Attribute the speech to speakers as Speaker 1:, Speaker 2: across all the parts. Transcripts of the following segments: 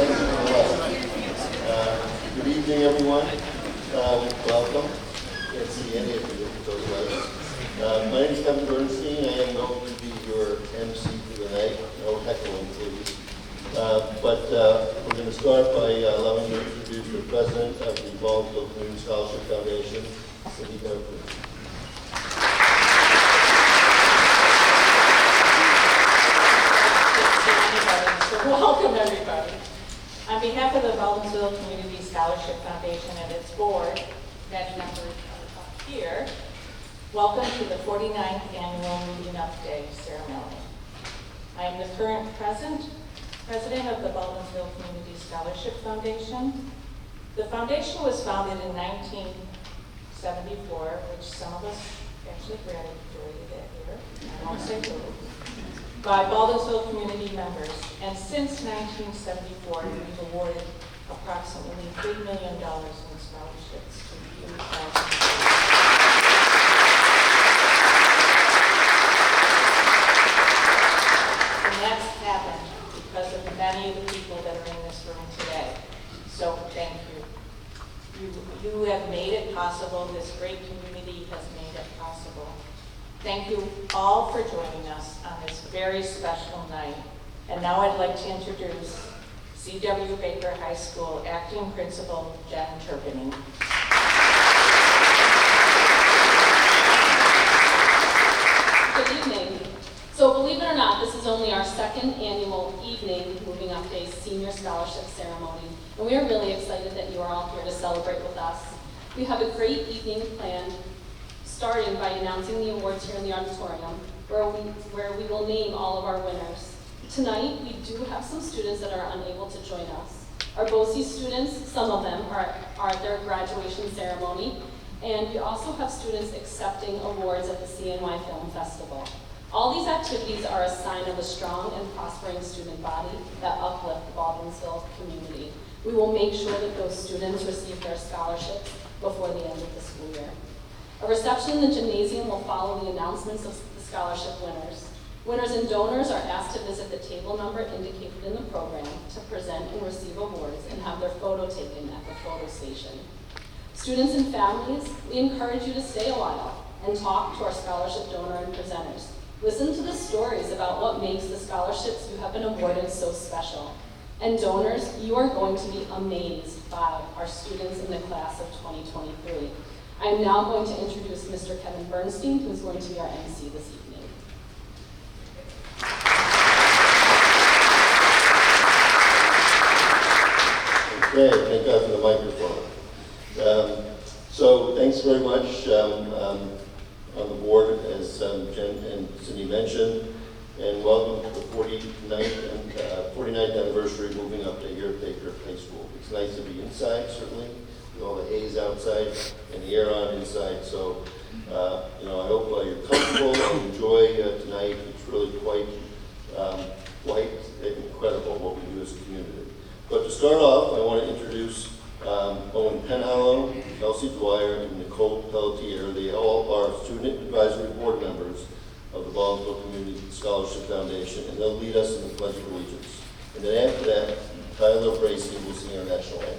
Speaker 1: Good evening, everyone. Welcome. Can't see any of you with those lights. My name is Kevin Bernstein. I am going to be your MC for the night. No heckling, please. But we're going to start by allowing me to introduce the president of the Baldwin Community Scholarship Foundation, Cindy Copeland.
Speaker 2: Welcome, everybody. On behalf of the Baldwinsville Community Scholarship Foundation and its board, many members are up here, welcome to the 49th Annual Moving Up Day ceremony. I am the current president of the Baldwinsville Community Scholarship Foundation. The foundation was founded in 1974, which some of us actually graduated that year, I won't say who, by Baldwinsville community members, and since 1974, we've awarded approximately $3 million in scholarships to youth. And that's happened because of many of the people that are in this room today. So thank you. You have made it possible. This great community has made it possible. Thank you all for joining us on this very special night. And now I'd like to introduce C.W. Baker High School Acting Principal Jen Turpinning.
Speaker 3: Good evening. So believe it or not, this is only our second annual evening Moving Up Day Senior Scholarship Ceremony. And we are really excited that you are all here to celebrate with us. We have a great evening planned, starting by announcing the awards here in the auditorium, where we will name all of our winners. Tonight, we do have some students that are unable to join us. Our BOCES students, some of them are at their graduation ceremony, and we also have students accepting awards at the CNY Film Festival. All these activities are a sign of a strong and prospering student body that uplift the Baldwinsville community. We will make sure that those students receive their scholarships before the end of the school year. A reception in the gymnasium will follow the announcements of the scholarship winners. Winners and donors are asked to visit the table number indicated in the program to present and receive awards and have their photo taken at the photo station. Students and families, we encourage you to stay a while and talk to our scholarship donor and presenters. Listen to the stories about what makes the scholarships you have been awarded so special. And donors, you are going to be amazed by our students in the class of 2023. I am now going to introduce Mr. Kevin Bernstein, who is going to be our MC this evening.
Speaker 1: Okay, thank God for the microphone. So thanks very much on the board, as Jen and Cindy mentioned, and welcome to the 49th anniversary Moving Up Day here at Baker High School. It's nice to be inside, certainly, with all the haze outside and the air on inside. So, I hope you're comfortable and enjoy tonight. It's really quite incredible what we do as a community. But to start off, I want to introduce Owen Penhallow, Kelsey Dwyer, and Nicole Pelletier. They all are student advisory board members of the Baldwinsville Community Scholarship Foundation, and they'll lead us in the Pledge of Allegiance. And then after that, Tyler Bracey will sing our national anthem.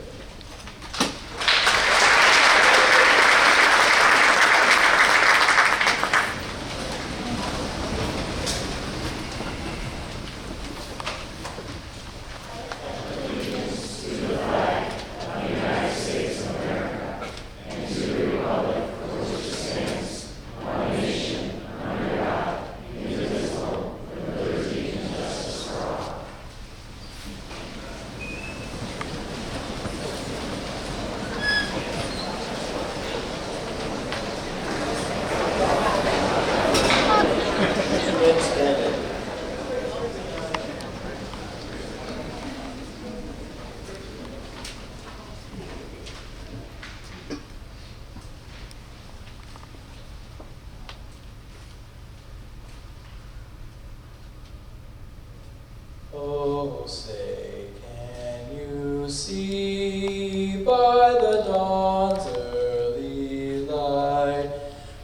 Speaker 4: Oh, say, can you see by the dawn's early light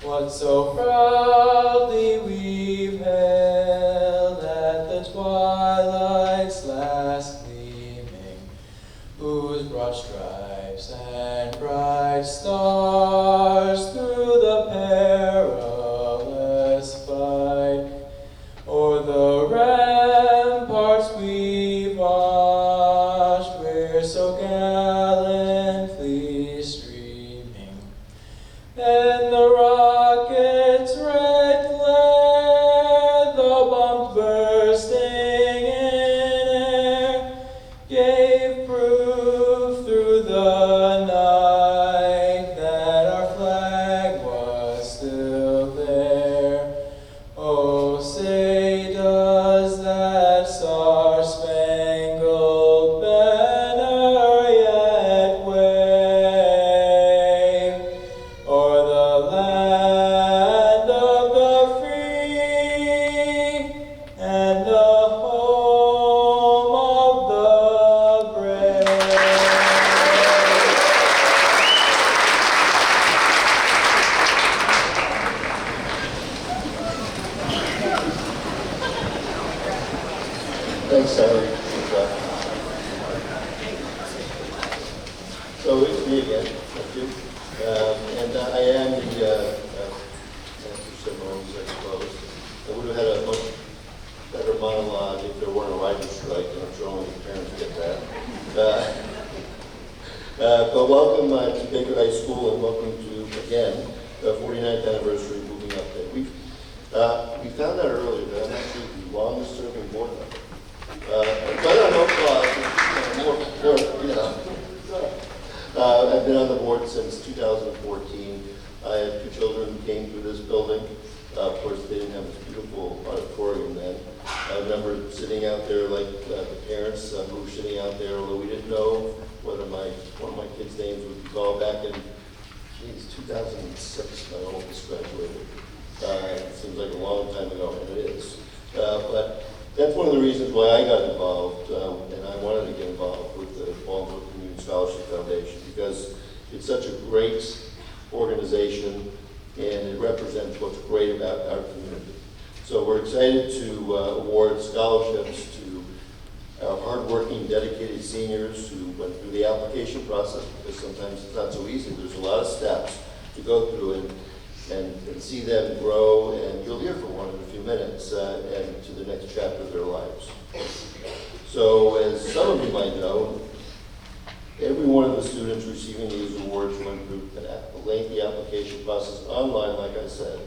Speaker 4: what so proudly we've held at the twilight's last gleaming, whose broad stripes and bright stars through the perilous fight, o'er the ramparts we've watched, we're so gallantly streaming, and the rocket's red glare, the bombs bursting in air, gave proof through the night that our flag was still there. Oh, say does that star-spangled banner yet wave o'er the land of the free and the home of the brave?
Speaker 1: Thanks, Sally. So it's me again, thank you. And I am the master ceremonies, I suppose. I would have had a much better monologue if there weren't a writer's strike, and I'm sure only the parents get that. But welcome to Baker High School, and welcome to, again, the 49th anniversary moving up day. We found out earlier that I'm actually the longest serving board member. But I don't know, I've been on the board since 2014. I have two children who came through this building. Of course, they didn't have this beautiful auditorium then. I remember sitting out there like the parents who were sitting out there, although we didn't know whether one of my kids' names would be called back in 2006, my oldest graduated. It seems like a long time ago, and it is. But that's one of the reasons why I got involved, and I wanted to get involved with the Baltimore Community Scholarship Foundation, because it's such a great organization, and it represents what's great about our community. So we're excited to award scholarships to our hardworking, dedicated seniors who went through the application process, because sometimes it's not so easy. There's a lot of steps to go through and see them grow, and you'll hear from one in a few minutes, and to the next chapter of their lives. So as some of you might know, every one of the students receiving these awards went through a lengthy application process online, like I said,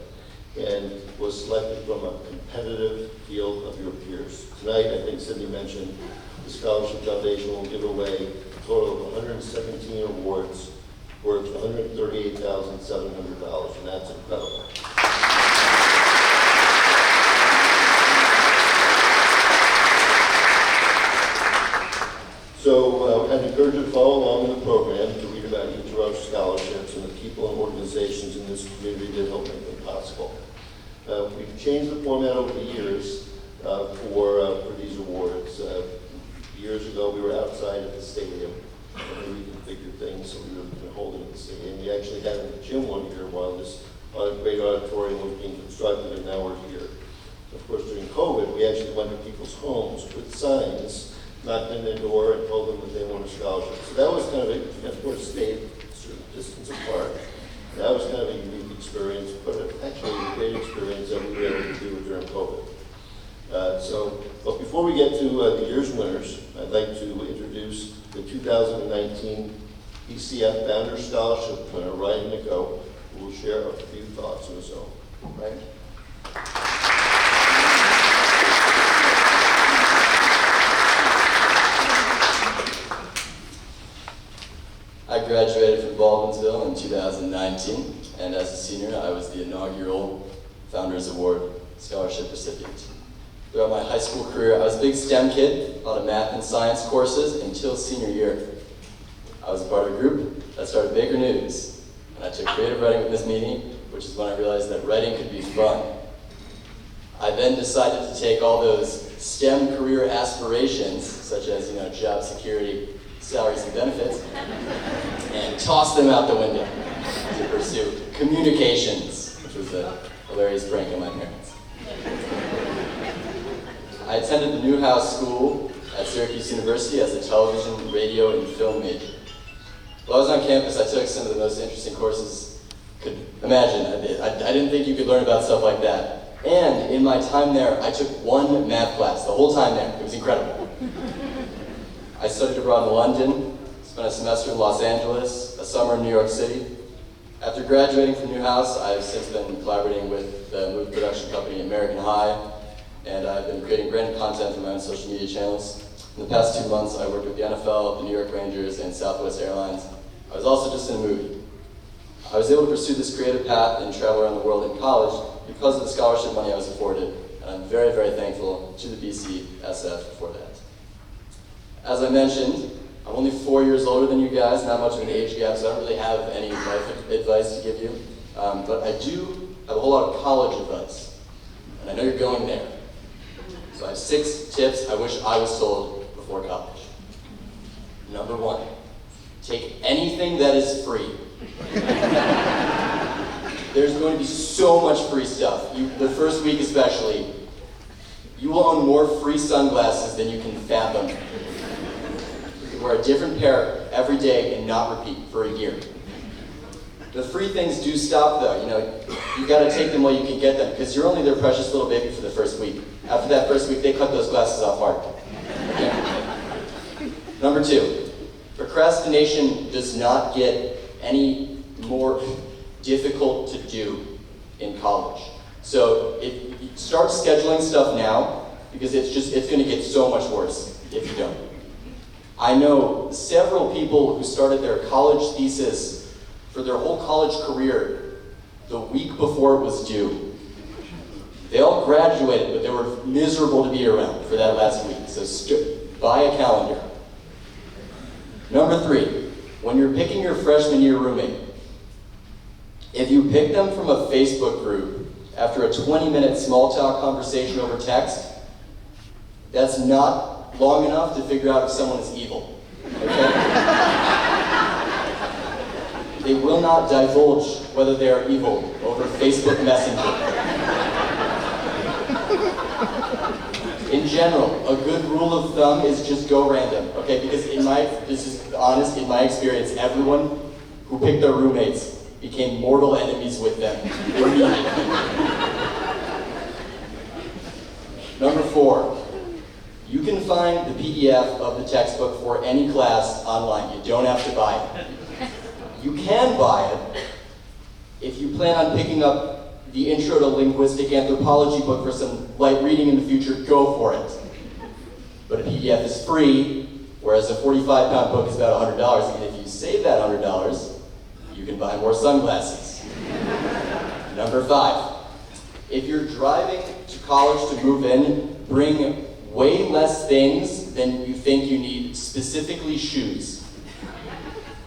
Speaker 1: and was selected from a competitive field of your peers. Tonight, I think Cindy mentioned, the Scholarship Foundation will give away a total of 117 awards worth $138,700, and that's incredible. So I'd encourage you to follow along in the program to read about each of our scholarships and the people and organizations in this community that help make them possible. We've changed the format over the years for these awards. Years ago, we were outside at the stadium, and we reconfigured things, so we were going to hold it at the stadium. We actually had it in the gym one year while this great auditorium was being constructed, and now we're here. Of course, during COVID, we actually went to people's homes with signs, knocked on their door, and told them that they wanted a scholarship. So that was kind of of course, stayed a certain distance apart. That was kind of a unique experience, but actually a great experience that we were able to do during COVID. But before we get to the year's winners, I'd like to introduce the 2019 ECF Founder Scholarship winner, Ryan Nico, who will share a few thoughts of his own. Ryan?
Speaker 5: I graduated from Baldwinsville in 2019, and as a senior, I was the inaugural Founders Award Scholarship recipient. Throughout my high school career, I was a big STEM kid, a lot of math and science courses until senior year. I was a part of a group that started Baker News, and I took creative writing with Miss Meany, which is when I realized that writing could be fun. I then decided to take all those STEM career aspirations, such as job security, salaries and benefits, and toss them out the window to pursue communications, which was a hilarious prank on my parents. I attended the Newhouse School at Syracuse University as a television, radio, and film major. While I was on campus, I took some of the most interesting courses you could imagine. I didn't think you could learn about stuff like that. And in my time there, I took one math class the whole time there. It was incredible. I studied abroad in London, spent a semester in Los Angeles, a summer in New York City. After graduating from Newhouse, I've since been collaborating with the movie production company American High, and I've been creating branded content for my own social media channels. In the past 2 months, I worked with the NFL, the New York Rangers, and Southwest Airlines. I was also just in a movie. I was able to pursue this creative path and travel around the world in college because of the scholarship money I was afforded, and I'm very, very thankful to the BCSF for that. As I mentioned, I'm only 4 years older than you guys, not much of an age gap, so I don't really have any life advice to give you. But I do have a whole lot of college advice, and I know you're going there. So I have 6 tips I wish I was told before college. Number 1, take anything that is free. There's going to be so much free stuff. The first week especially, you will own more free sunglasses than you can fathom. You can wear a different pair every day and not repeat for a year. The free things do stop though. You gotta take them while you can get them, because you're only their precious little baby for the first week. After that first week, they cut those glasses off hard. Okay? Number 2, procrastination does not get any more difficult to do in college. So start scheduling stuff now, because it's gonna get so much worse if you don't. I know several people who started their college thesis for their whole college career the week before it was due. They all graduated, but they were miserable to be around for that last week. So buy a calendar. Number 3, when you're picking your freshman year roommate, if you pick them from a Facebook group after a 20-minute small talk conversation over text, that's not long enough to figure out if someone is evil. Okay? They will not divulge whether they are evil over Facebook Messenger. In general, a good rule of thumb is just go random, okay? Because this is honest, in my experience, everyone who picked their roommates became mortal enemies with them immediately. Number 4, you can find the PDF of the textbook for any class online. You don't have to buy it. You can buy it if you plan on picking up the Intro to Linguistic Anthropology book for some light reading in the future. Go for it. But a PDF is free, whereas a 45-pound book is about $100. And if you save that $100, you can buy more sunglasses. Number 5, if you're driving to college to move in, bring way less things than you think you need, specifically shoes.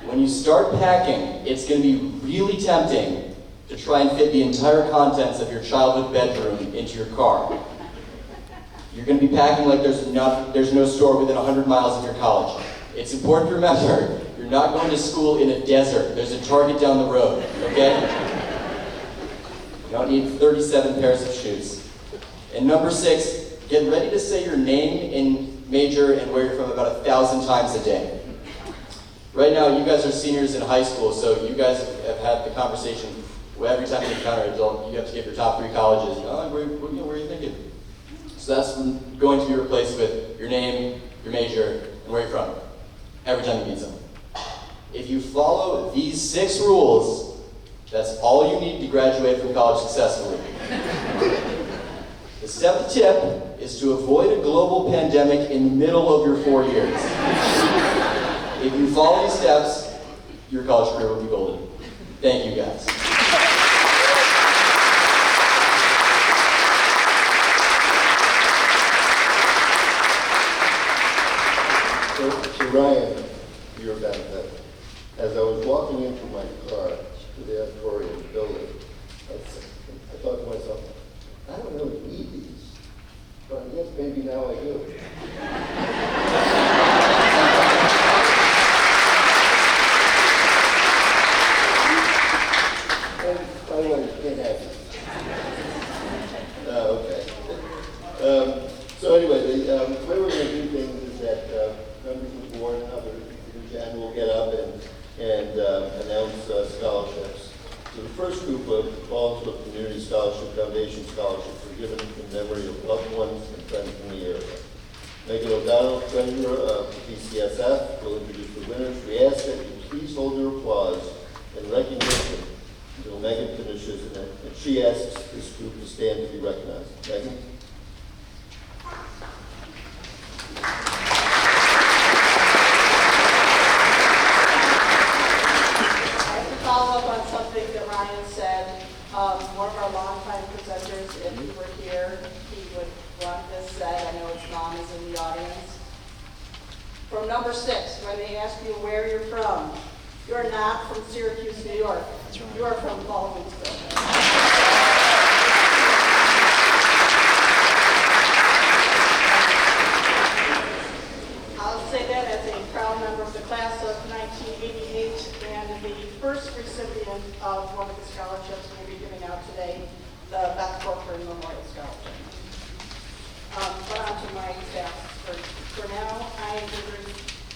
Speaker 5: When you start packing, it's going to be really tempting to try and fit the entire contents of your childhood bedroom into your car. You're going to be packing like there's no store within 100 miles of your college. It's important to remember, you're not going to school in a desert. There's a Target down the road, okay? You don't need 37 pairs of shoes. And number 6, get ready to say your name and major and where you're from about 1,000 times a day. Right now, you guys are seniors in high school, so you guys have had the conversation where every time you encounter an adult, you have to give your top 3 colleges. Where are you thinking? So that's going to be replaced with your name, your major, and where you're from, every time you meet someone. If you follow these 6 rules, that's all you need to graduate from college successfully. The 7th tip is to avoid a global pandemic in the middle of your 4 years. If you follow these steps, your college career will be golden. Thank you, guys.
Speaker 1: So Ryan, you're back then. As I was walking into my car to the auditorium building, I thought to myself, I don't really need these, but I guess maybe now I do. By the way, you can't have it. Okay. So anyway, the way we're going to do things is O'Donnell, treasurer of PCSF, will introduce the winners. We ask that you please hold your applause and recognition until Megan finishes, and she asks this group to stand to be recognized. Megan?
Speaker 2: Follow up on something that Ryan said. One of our longtime presenters, if he were here, he would want this said. I know his mom is in the audience. From number 6, when they ask you where you're from, you're not from Syracuse, New York. You are from Baldwinsville. I'll say that as a proud member of the class of 1988 and the first recipient of one of the scholarships we'll be giving out today, the Beth Corcoran Memorial Scholarship. But on to my tasks. For now, I am going to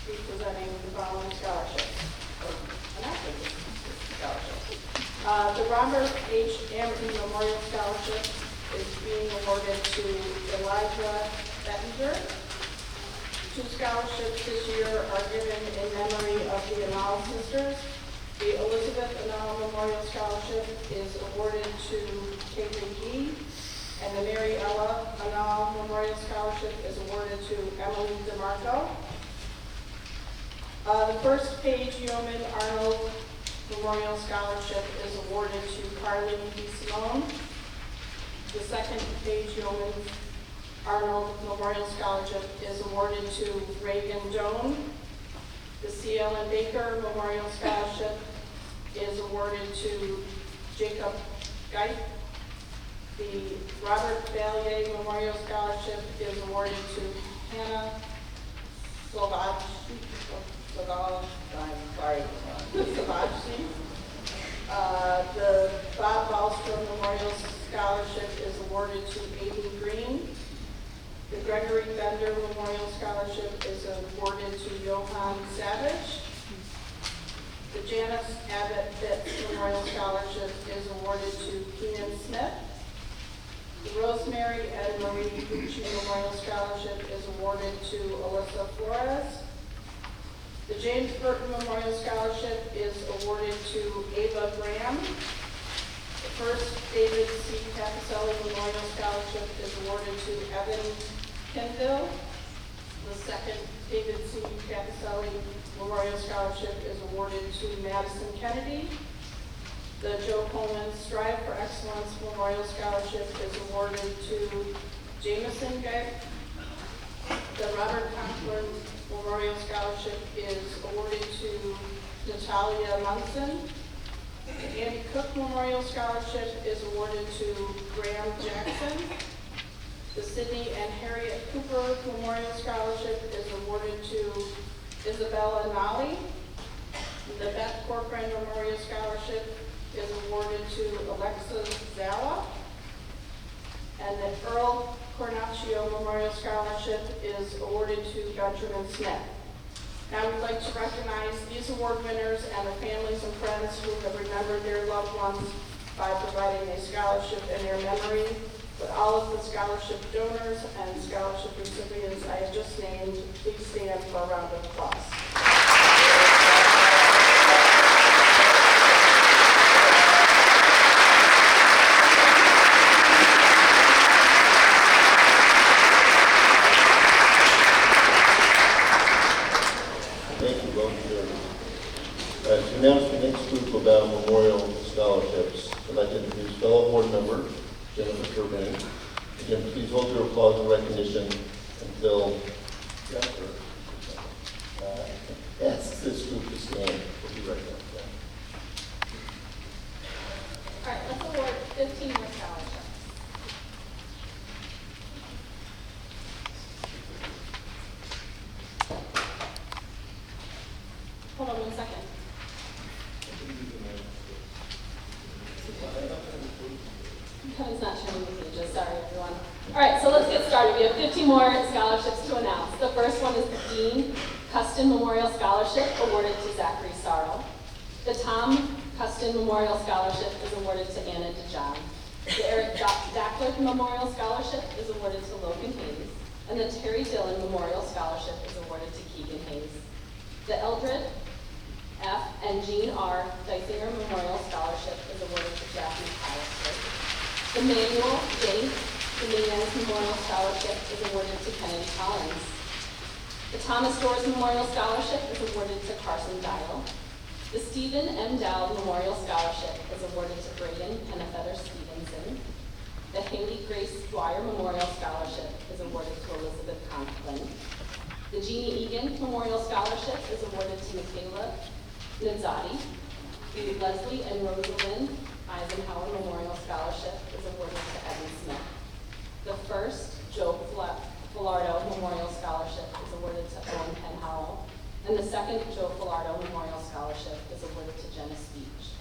Speaker 2: be presenting the following scholarships. The Robert H. Amity Memorial Scholarship is being awarded to Elijah Bettinger. 2 scholarships this year are given in memory of the Anal sisters. The Elizabeth Anal Memorial Scholarship is awarded to Caitlin Gee, and the Mary Ella Anal Memorial Scholarship is awarded to Emily DeMarco. The first Paige Yeoman Arnold Memorial Scholarship is awarded to Carlin D. Simone. The second Paige Yeoman Arnold Memorial Scholarship is awarded to Reagan Doan. The C. Ellen Baker Memorial Scholarship is awarded to Jacob Geith. The Robert Valier Memorial Scholarship is awarded to Hannah Slovacki. The Bob Wallstrom Memorial Scholarship is awarded to Aiden Green. The Gregory Bender Memorial Scholarship is awarded to Johan Savage. The Janice Abbott Fitz Memorial Scholarship is awarded to Keenan Smith. The Rosemary and Marie Gucci Memorial Scholarship is awarded to Alyssa Flores. The James Burton Memorial Scholarship is awarded to Ava Graham. The first David C. Capicelli Memorial Scholarship is awarded to Evan Kendall. The second David C. Capicelli Memorial Scholarship is awarded to Madison Kennedy. The Joe Coleman Strive for Excellence Memorial Scholarship is awarded to Jameson Geck. The Robert Conklin Memorial Scholarship is awarded to Natalia Munson. The Andy Cook Memorial Scholarship is awarded to Graham Jackson. The Sidney and Harriet Cooper Memorial Scholarship is awarded to Isabella Nolly. The Beth Corcoran Memorial Scholarship is awarded to Alexa Zala. And the Earl Cornacchio Memorial Scholarship is awarded to Benjamin Smith. Now we'd like to recognize these award winners and the families and friends who have remembered their loved ones by providing a scholarship in their memory. With all of the scholarship donors and scholarship recipients I have just named, please stand for a round of applause.
Speaker 1: Thank you both. To announce the next group about memorial scholarships, I'd like to introduce fellow board member Jennifer Turbin. Again, please hold your applause and recognition until Jennifer asks this group to stand. We'll be right back.
Speaker 3: All right, let's award 15 more scholarships. Hold on 1 second. Kevin's not sharing the pages, sorry everyone. All right, so let's get started. We have 15 more scholarships to announce. The first one is the Dean Custon Memorial Scholarship awarded to Zachary Sarl. The Tom Custon Memorial Scholarship is awarded to Anna DeJohn. The Eric Dackler Memorial Scholarship is awarded to Logan Hayes. And the Terry Dillon Memorial Scholarship is awarded to Keegan Hayes. The Eldred F. and Jean R. Deisinger Memorial Scholarship is awarded to Jackie Hollister. The Manuel J. Dominguez Memorial Scholarship is awarded to Kennedy Collins. The Thomas Doors Memorial Scholarship is awarded to Carson Dial. The Stephen M. Dowd Memorial Scholarship is awarded to Braden Pennefeather Stevenson. The Haley Grace Dwyer Memorial Scholarship is awarded to Elizabeth Conklin. The Jeannie Egan Memorial Scholarship is awarded to Michaela Nadzati. The Leslie and Rosalind Eisenhower Memorial Scholarship is awarded to Evan Smith. The first Joe Filardo Memorial Scholarship is awarded to Owen Penhallow. And the second Joe Filardo Memorial Scholarship is awarded to Jenna Speech.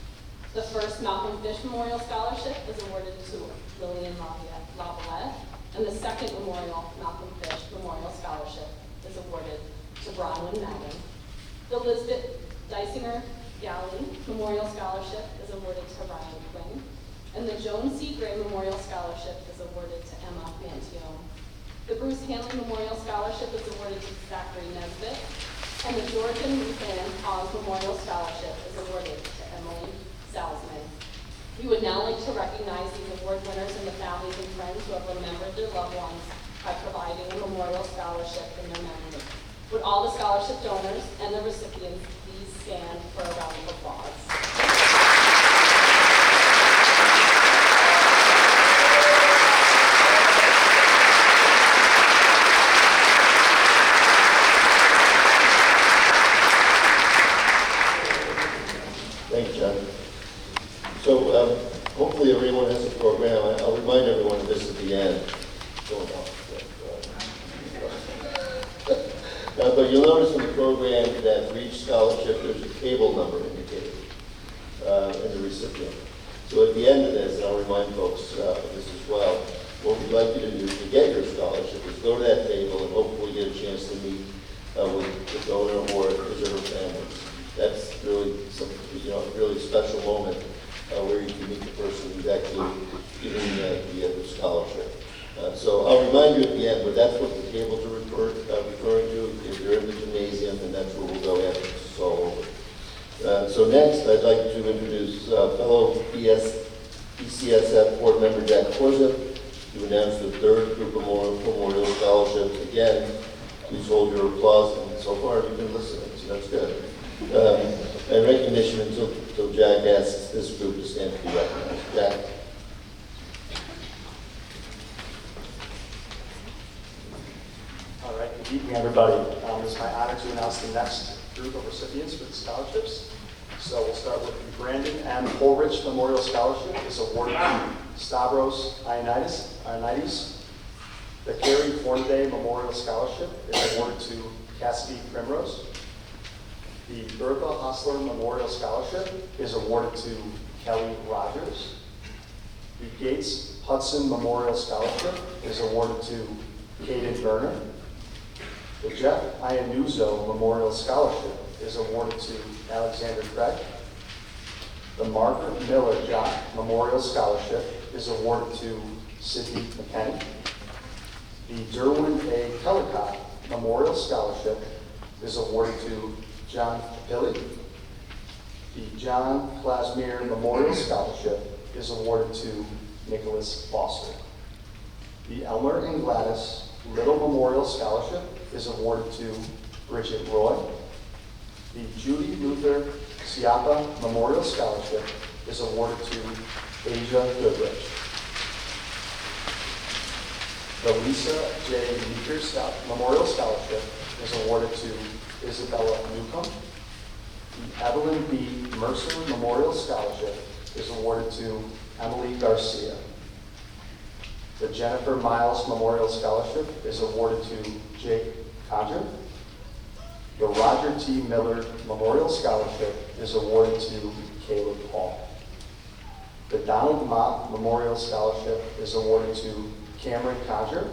Speaker 3: The first Malcolm Fish Memorial Scholarship is awarded to Lillian Lavalette. And the second Malcolm Fish Memorial Scholarship is awarded to Bronwyn Madden. The Elizabeth Deisinger Galley Memorial Scholarship is awarded to Ryan Quinn. And the Joan C. Gray Memorial Scholarship is awarded to Emma Mantione. The Bruce Hanley Memorial Scholarship is awarded to Zachary Nesbitt. And the George and Ruth Ann Hawes Memorial Scholarship is awarded to Emily Salzman. We would now like to recognize these award winners and the families and friends who have remembered their loved ones by providing a memorial scholarship in their memory. Would all the scholarship donors and the recipients please stand for a round of applause?
Speaker 1: Thanks, John. So hopefully everyone has a program. I'll remind everyone of this at the end. But you'll notice in the program that for each scholarship, there's a table number indicated in the recipient. So at the end of this, and I'll remind folks of this as well, what we'd like you to do to get your scholarship is go to that table and hopefully get a chance to meet with the donor or his or her families. That's really some, really special moment where you can meet the person who's actually giving the scholarship. So I'll remind you at the end, but that's what the tables are referring to. If you're in the gymnasium, and that's where we'll go after this is all over. So next, I'd like to introduce fellow PCSF board member Jack Forza to announce the third group of memorial scholarships. Again, please hold your applause, and so far you've been listening, so that's good. And recognition until Jack asks this group to stand to be recognized. Jack.
Speaker 6: All right, good evening, everybody. It's my honor to announce the next group of recipients for the scholarships. So we'll start with the Brandon M. Holrich Memorial Scholarship. Is awarded to Stavros Ioannidis. The Carrie Hornaday Memorial Scholarship is awarded to Cassidy Primrose. The Bertha Hostler Memorial Scholarship is awarded to Kelly Rogers. The Gates Hudson Memorial Scholarship is awarded to Caden Verner. The Jeff Iannuzzo Memorial Scholarship is awarded to Alexander Craig. The Margaret Miller Jock Memorial Scholarship is awarded to Sidney McKenney. The Derwin A. Kellicott Memorial Scholarship is awarded to John Capilli. The John Plasmere Memorial Scholarship is awarded to Nicholas Foster. The Elmer and Gladys Little Memorial Scholarship is awarded to Bridget Roy. The Judy Luther Siapa Memorial Scholarship is awarded to Asia Goodrich. The Lisa J. Meeker Memorial Scholarship is awarded to Isabella Newcomb. The Evelyn B. Mercer Memorial Scholarship is awarded to Emily Garcia. The Jennifer Miles Memorial Scholarship is awarded to Jake Conjure. The Roger T. Miller Memorial Scholarship is awarded to Caleb Hall. The Donald Mott Memorial Scholarship is awarded to Cameron Conjure.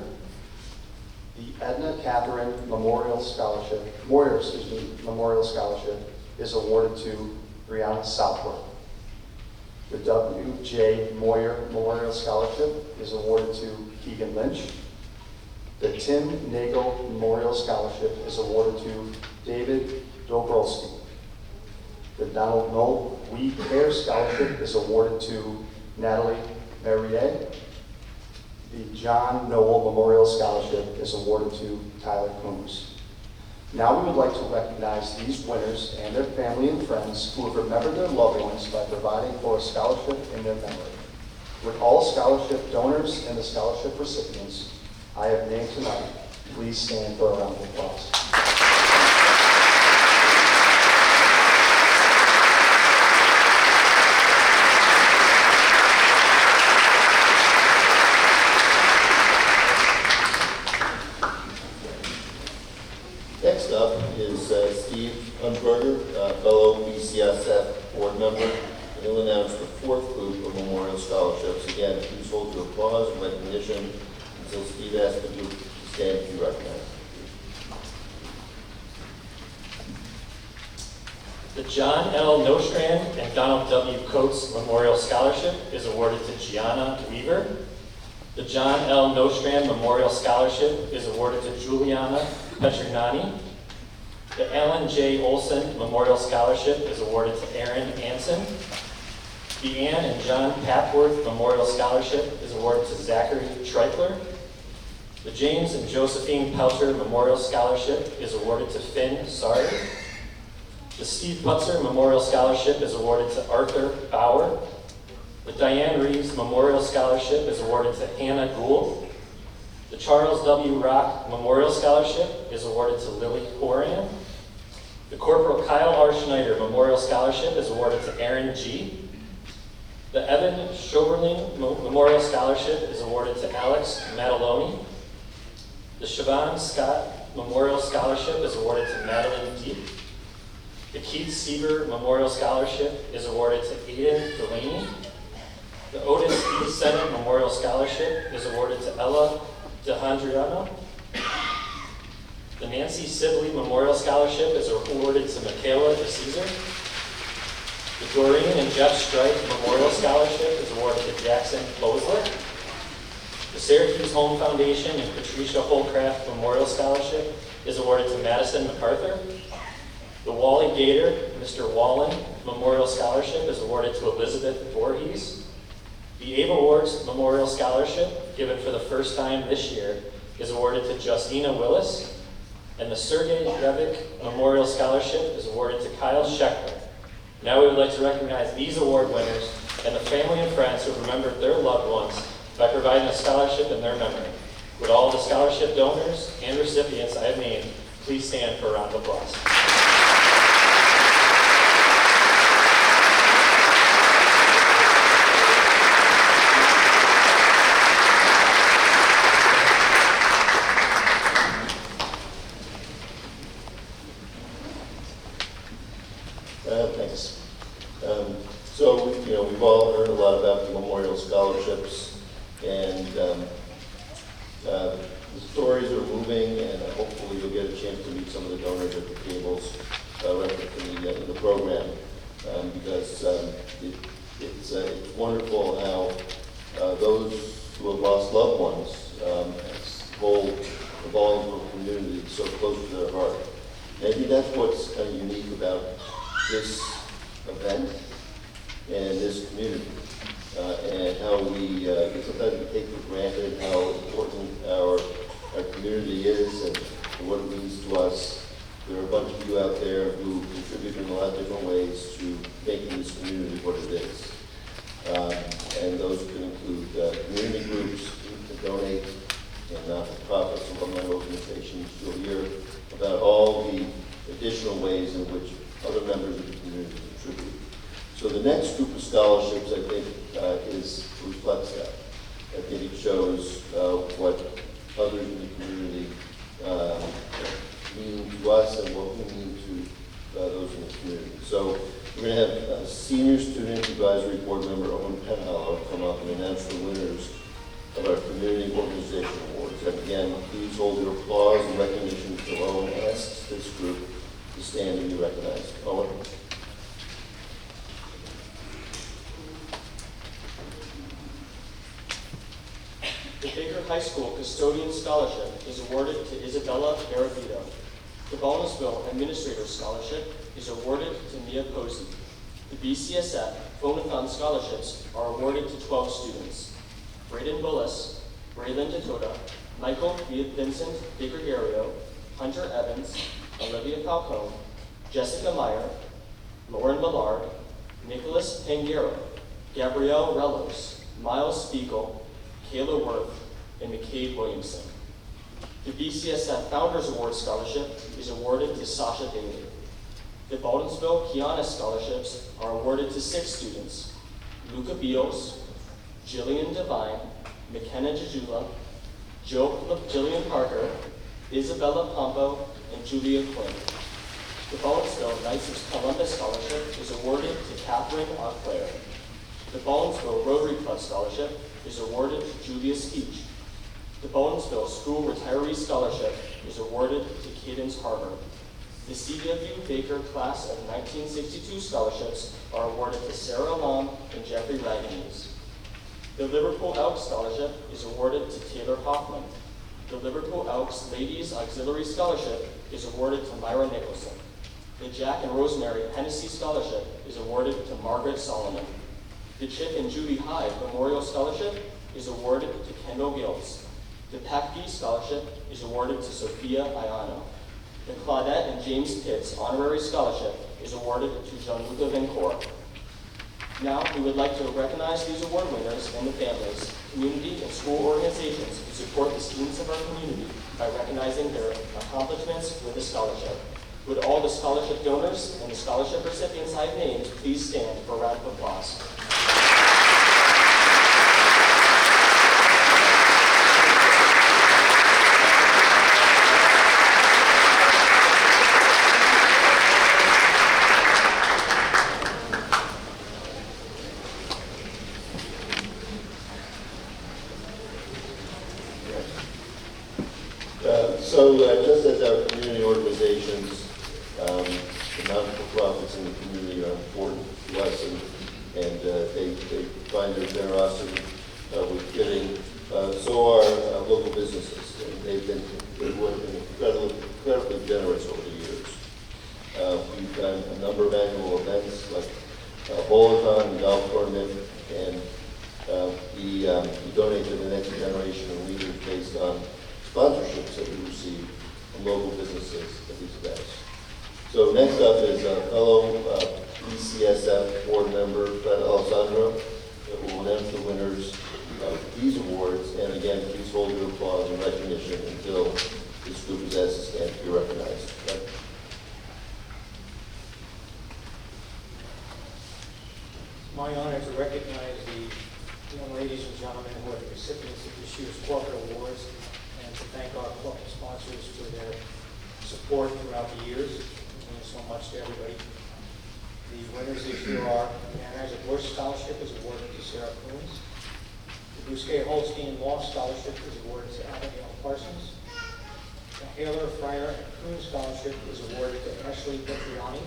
Speaker 6: The Edna Catherine Memorial Scholarship, Memorial Scholarship is awarded to Brianna Southworth. The W.J. Moyer Memorial Scholarship is awarded to Keegan Lynch. The Tim Nagel Memorial Scholarship is awarded to David Dobrowski. The Donald Knoll Weed Care Scholarship is awarded to Natalie Merrier. The John Noel Memorial Scholarship is awarded to Tyler Coombs. Now we would like to recognize these winners and their family and friends who have remembered their loved ones by providing for a scholarship in their memory. With all scholarship donors and the scholarship recipients I have named tonight, please stand for a round of applause.
Speaker 1: Next up is Steve Unberger, fellow BCSF board member, and he'll announce the fourth group of memorial scholarships. Again, please hold your applause and recognition until Steve asks the group to stand to be recognized.
Speaker 7: The John L. Nostrand and Donald W. Coates Memorial Scholarship is awarded to Gianna Weaver. The John L. Nostrand Memorial Scholarship is awarded to Juliana Petrignani. The Ellen J. Olson Memorial Scholarship is awarded to Aaron Anson. The Ann and John Papworth Memorial Scholarship is awarded to Zachary Treitler. The James and Josephine Pelcher Memorial Scholarship is awarded to Finn Sari. The Steve Putzer Memorial Scholarship is awarded to Arthur Bauer. The Diane Reeves Memorial Scholarship is awarded to Hannah Gould. The Charles W. Rock Memorial Scholarship is awarded to Lily Horan. The Corporal Kyle R. Schneider Memorial Scholarship is awarded to Aaron G. The Evan Schoberling Memorial Scholarship is awarded to Alex Mataloni. The Siobhan Scott Memorial Scholarship is awarded to Madeline Deep. The Keith Sieber Memorial Scholarship is awarded to Aiden Delaney. The Otis E. Senate Memorial Scholarship is awarded to Ella DeHandriano. The Nancy Sibley Memorial Scholarship is awarded to Michaela DeCesar. The Doreen and Jeff Strife Memorial Scholarship is awarded to Jackson Posler. The Syracuse Home Foundation and Patricia Holcraft Memorial Scholarship is awarded to Madison MacArthur. The Wally Gator, Mr. Wallen Memorial Scholarship is awarded to Elizabeth Voorhees. The Ava Awards Memorial Scholarship, given for the first time this year, is awarded to Justina Willis. And the Sergei Revic Memorial Scholarship is awarded to Kyle Scheckler. Now we would like to recognize these award winners and the family and friends who have remembered their loved ones by providing a scholarship in their memory. Would all the scholarship donors and recipients I have named please stand for a round of applause.
Speaker 1: Thanks. So, we've all heard a lot about the memorial scholarships, and the stories are moving, and hopefully you'll get a chance to meet some of the donors at the tables in the program, because it's wonderful how those who have lost loved ones hold the volume of community so close to their heart. And I think that's what's kind of unique about this event and this community, and how we sometimes we take for granted how important our community is and what it means to us. There are a bunch of you out there who contribute in a lot of different ways to making this community what it is. And those can include community groups that donate, and not-for-profits and governmental organizations. You'll hear about all the additional ways in which other members of the community contribute. So the next group of scholarships, I think, reflects that. I think it shows what others in the community mean to us and what we mean to those in the community. So we're going to have Senior Student Advisory Board Member Owen Penhallow come up and announce the winners of our Community Organization Awards. And again, please hold your applause and recognition until Owen asks this group to stand and be recognized. Owen.
Speaker 7: The Baker
Speaker 8: High School Custodian Scholarship is awarded to Isabella Garavito. The Baldwinsville Administrator Scholarship is awarded to Mia Posey. The BCSF Phonathon Scholarships are awarded to 12 students: Braden Bullis, Raylan Dakota, Michael Vincent DeGregorio, Hunter Evans, Olivia Falcone, Jessica Meyer, Lauren Millard, Nicholas Pangaro, Gabrielle Relos, Miles Spiegel, Kayla Worth, and McCade Williamson. The BCSF Founders Award Scholarship is awarded to Sasha Daly. The Baldwinsville Kiana Scholarships are awarded to 6 students: Luca Beals, Jillian Devine, McKenna Jejula, Jillian Parker, Isabella Pompo, and Julia Quinn. The Baldwinsville Knights of Columbus Scholarship is awarded to Catherine Auclair. The Baldwinsville Rotary Club Scholarship is awarded to Julia Speech. The Baldwinsville School Retiree Scholarship is awarded to Cadence Harbor. The C.W. Baker Class of 1962 scholarships are awarded to Sarah Long and Jeffrey Raganese. The Liverpool Elks Scholarship is awarded to Taylor Hoffman. The Liverpool Elks Ladies Auxiliary Scholarship is awarded to Myra Nicholson. The Jack and Rosemary Hennessy Scholarship is awarded to Margaret Solomon. The Chip and Judy Hyde Memorial Scholarship is awarded to Kendall Gills. The PAC-B Scholarship is awarded to Sophia Iano. The Claudette and James Pitts Honorary Scholarship is awarded to Gianluca Vincor. Now, we would like to recognize these award winners and the families, community, and school organizations who support the students of our community by recognizing their accomplishments with a scholarship. Would all the scholarship donors and the scholarship recipients I've named please stand for a round of applause.
Speaker 1: Just as our community organizations, the non-for-profits in the community are important to us, and they find their generosity with giving. So are local businesses, and they've been incredibly generous over the years. We've done a number of annual events like Bowl-a-thon, golf tournament, and we donate to the next generation of leaders based on sponsorships that we receive from local businesses at these events. So next up is fellow BCSF board member Fred Alessandro, that will announce the winners of these awards. And again, please hold your applause and recognition until this group is asked to stand to be recognized. Okay?
Speaker 9: My honor to recognize the young ladies and gentlemen who are the recipients of this year's corporate awards, and to thank our corporate sponsors for their support throughout the years. It means so much to everybody. The winners this year are the Anheuser-Busch Scholarship is awarded to Sarah Coons. The Bousquet Holstein Law Scholarship is awarded to Abigail Parsons. The Haler, Fryer, and Coons Scholarship is awarded to Ashley Petriani.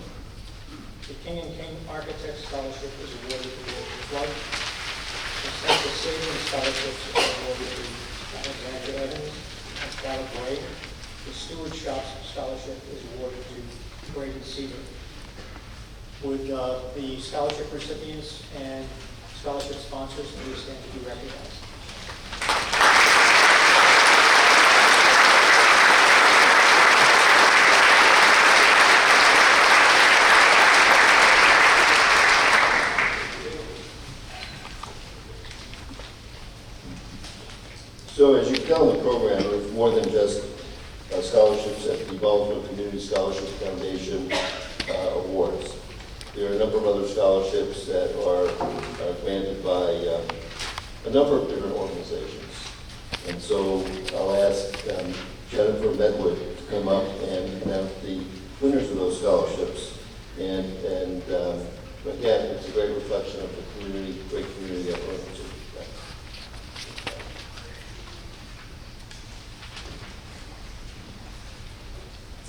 Speaker 9: The King and King Architect Scholarship is awarded to Walter Flood. The Central Savings Scholarships are awarded to Alexander Evans and Clara Gray. The Steward Shops Scholarship is awarded to Braden Seaver. Would the scholarship recipients and scholarship sponsors please stand to be recognized?
Speaker 1: So as you can tell in the program, it's more than just scholarships at the Baldwinsville Community Scholarship Foundation awards. There are a number of other scholarships that are granted by a number of different organizations. And so I'll ask Jennifer Medwood to come up and announce the winners of those scholarships. And again, it's a great reflection of the community, great community that we're in.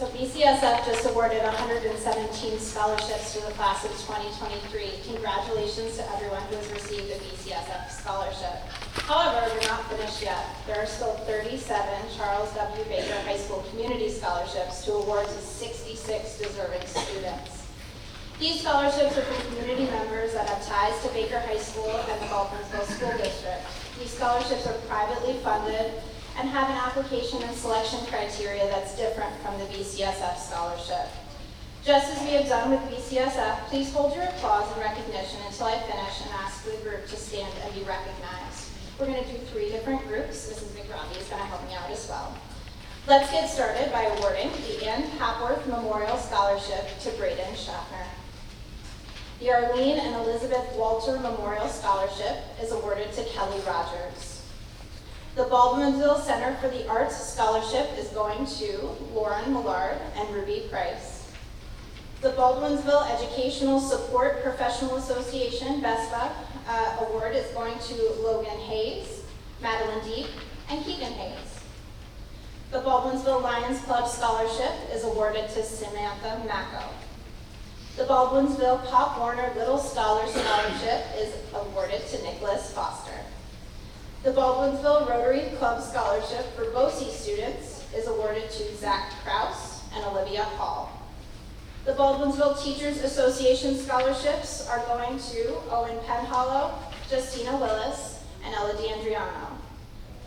Speaker 10: So BCSF just awarded 117 scholarships to the class of 2023. Congratulations to everyone who has received a BCSF scholarship. However, we're not finished yet. There are still 37 Charles W. Baker High School Community Scholarships to award to 66 deserving students. These scholarships are for community members that have ties to Baker High School and the Baldwinsville School District. These scholarships are privately funded and have an application and selection criteria that's different from the BCSF scholarship. Just as we have done with BCSF, please hold your applause and recognition until I finish and ask the group to stand and be recognized. We're going to do 3 different groups. Mrs. McRobbie is going to help me out as well. Let's get started by awarding the Ann Papworth Memorial Scholarship to Braden Schaffner. The Arlene and Elizabeth Walter Memorial Scholarship is awarded to Kelly Rogers. The Baldwinsville Center for the Arts Scholarship is going to Lauren Millard and Ruby Price. The Baldwinsville Educational Support Professional Association, BESPA, award is going to Logan Hayes, Madeline Deep, and Keegan Hayes. The Baldwinsville Lions Club Scholarship is awarded to Samantha Macco. The Baldwinsville Pop Warner Little Scholar Scholarship is awarded to Nicholas Foster. The Baldwinsville Rotary Club Scholarship for BOCE students is awarded to Zach Kraus and Olivia Hall. The Baldwinsville Teachers Association scholarships are going to Owen Penhollow, Justina Willis, and Ella D'Andriano.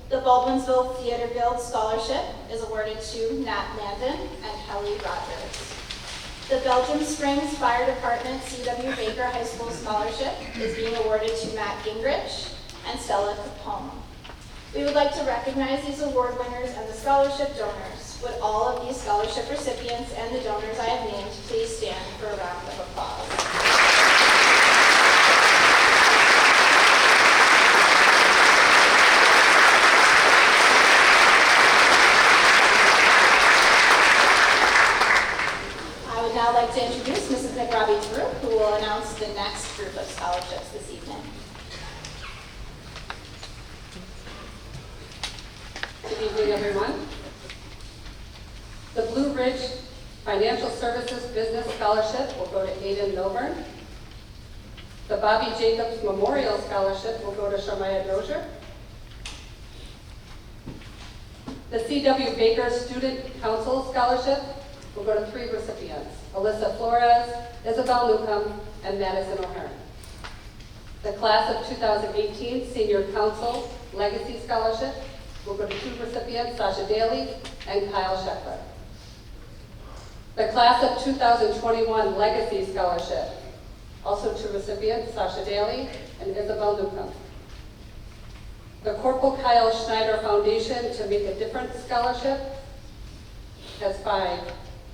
Speaker 10: The Baldwinsville Theater Guild Scholarship is awarded to Nat Landon and Kelly Rogers. The Belgium Springs Fire Department C.W. Baker High School Scholarship is being awarded to Matt Gingrich and Stella Capone. We would like to recognize these award winners and the scholarship donors. Would all of these scholarship recipients and the donors I have named please stand for a round of applause. I would now like to introduce Mrs. McRobbie's group, who will announce the next group of scholarships this evening.
Speaker 11: Good evening, everyone. The Blue Ridge Financial Services Business Scholarship will go to Aiden Milburn. The Bobby Jacobs Memorial Scholarship will go to Sharmaya Dozier. The C.W. Baker Student Council Scholarship will go to 3 recipients: Alyssa Flores, Isabel Newcomb, and Madison O'Hearn. The Class of 2018 Senior Council Legacy Scholarship will go to 2 recipients, Sasha Daly and Kyle Scheckler. The Class of 2021 Legacy Scholarship, also 2 recipients, Sasha Daly and Isabel Newcomb. The Corporal Kyle Schneider Foundation to Make a Difference Scholarship has 5.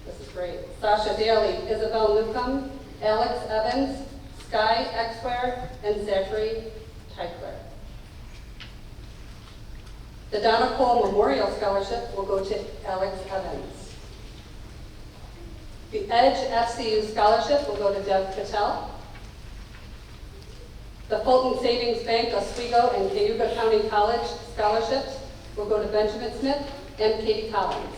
Speaker 11: This is great. Sasha Daly, Isabel Newcomb, Alex Evans, Sky Exware, and Zachary Teichler. The Donna Cole Memorial Scholarship will go to Alex Evans. The Edge FCU Scholarship will go to Deb Patel. The Fulton Savings Bank Oswego and Cayuga County College Scholarships will go to Benjamin Smith and Katie Collins.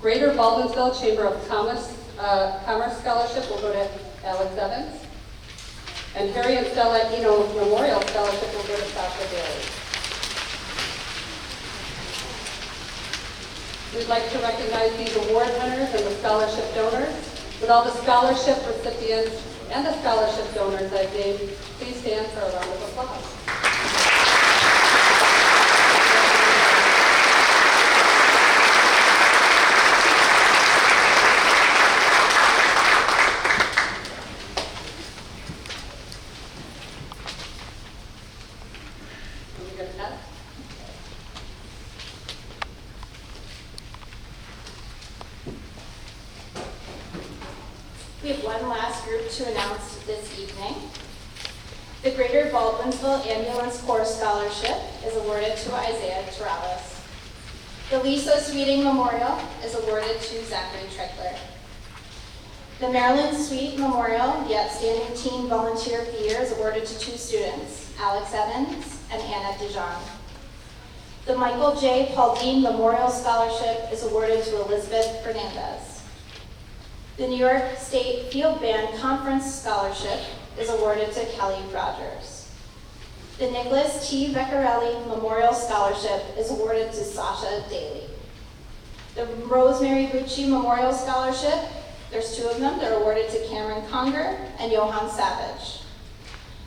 Speaker 11: Greater Baldwinsville Chamber of Commerce Scholarship will go to Alex Evans. And Harry and Stella Eno Memorial Scholarship will go to Sasha Daly. We'd like to recognize these award winners and the scholarship donors. With all the scholarship recipients and the scholarship donors I've named, please stand for a round of applause. Can we get that?
Speaker 10: We have one last group to announce this evening. The Greater Baldwinsville Ambulance Corps Scholarship is awarded to Isaiah Torales. The Lisa Sweeting Memorial is awarded to Zachary Treichler. The Maryland Sweet Memorial, the Outstanding Teen Volunteer of the Year, is awarded to 2 students, Alex Evans and Anna Dijon. The Michael J. Pauldine Memorial Scholarship is awarded to Elizabeth Fernandez. The New York State Field Band Conference Scholarship is awarded to Kelly Rogers. The Nicholas T. Vecchiarelli Memorial Scholarship is awarded to Sasha Daly. The Rosemary Gucci Memorial Scholarship, there's two of them, they're awarded to Cameron Conger and Johan Savage.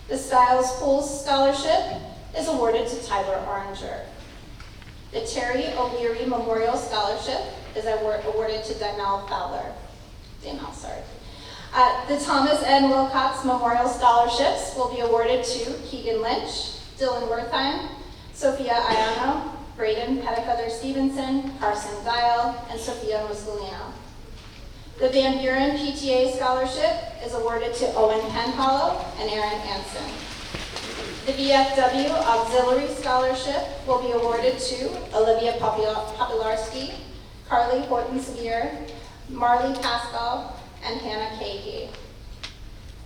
Speaker 10: The Styles Pools Scholarship is awarded to Tyler Oranger. The Terry O'Leary Memorial Scholarship is awarded to Danielle Fowler. The Thomas N. Wilcox Memorial Scholarships will be awarded to Keegan Lynch, Dylan Wertheim, Sophia Ayano, Braden Pettifeather Stevenson, Carson Dial, and Sophia Muscolino. The Van Buren PTA Scholarship is awarded to Owen Penhollow and Aaron Anson. The VFW Auxiliary Scholarship will be awarded to Olivia Popularski, Carly Horton-Severe, Marley Pascal, and Hannah Cahey.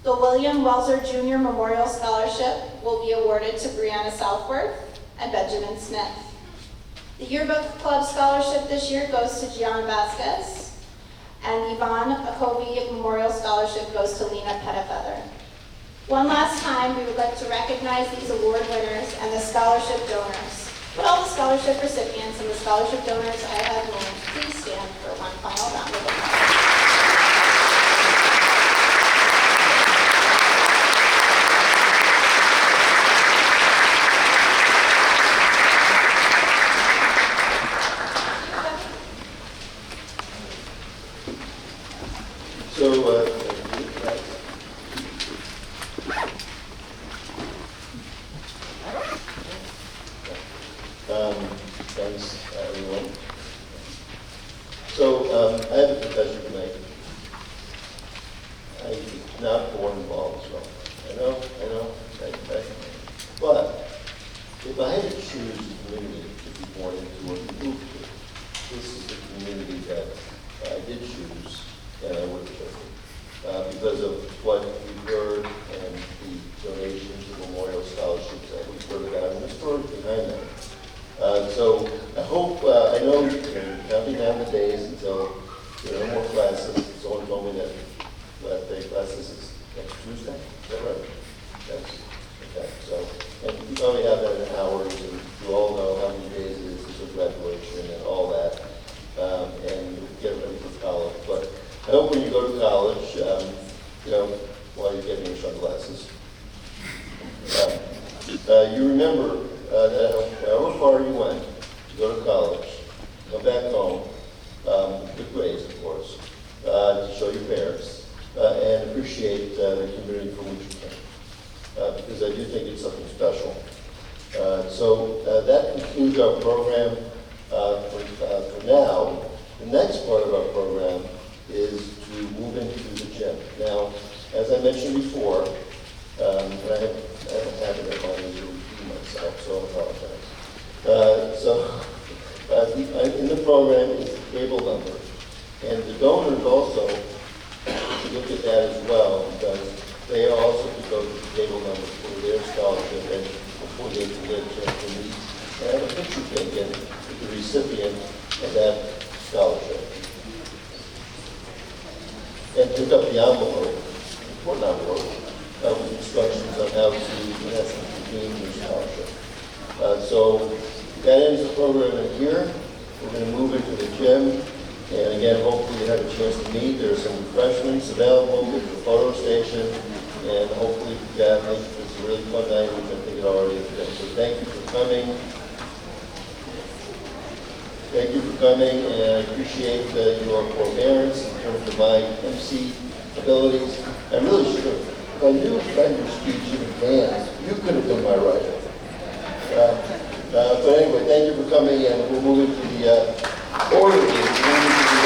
Speaker 10: The William Welser Jr. Memorial Scholarship will be awarded to Brianna Southworth and Benjamin Smith. The Yearbook Club Scholarship this year goes to Gian Vasquez, and Yvonne Akobi Memorial Scholarship goes to Lena Pettifeather. One last time, we would like to recognize these award winners and the scholarship donors. Would all the scholarship recipients and the scholarship donors I have named please stand for one final round of applause.
Speaker 1: Thanks, everyone. So, I have a confession to make. I was not born involved as well. I know. But if I had to choose a community to be born into or to move to, this is the community that I did choose and I would have chosen. Because of what we've heard and the donations and memorial scholarships that we've heard about and the story behind them. So I hope, I know you're counting down the days until there are no more classes. Someone told me that last day classes is next Tuesday. Is that right? Yes. Okay. So, and you probably have that in hours, and you all know how many days it is until graduation and all that, and you get ready for college. But I hope when you go to college, while you're getting your sunglasses, you remember however far you went to go to college, come back home, with grades, of course, to show your parents, and appreciate the community from which you came, because I do think it's something special. So that concludes our program for now. The next part of our program is to move into the gym. Now, as I mentioned before, and I have a habit of wanting to repeat myself, so I apologize. In the program is the table number, and the donors also look at that as well, because they also could go to the table number for their scholarship, and before they can get a chance to meet and have a picture taken with the recipient of that scholarship. And pick up the envelope, important envelope, with instructions on how to, in essence, redeem your scholarship. So that ends the program in here. We're going to move into the gym. And again, hopefully you have a chance to meet. There are some refreshments available at the photo station. And hopefully that makes this a really fun night, which I think it already has been. So thank you for coming. Thank you for coming, and I appreciate your forbearance in terms of my MC abilities. I really should have. If I knew your speech in advance, you could have been my writer. But anyway, thank you for coming, and we'll move into the order.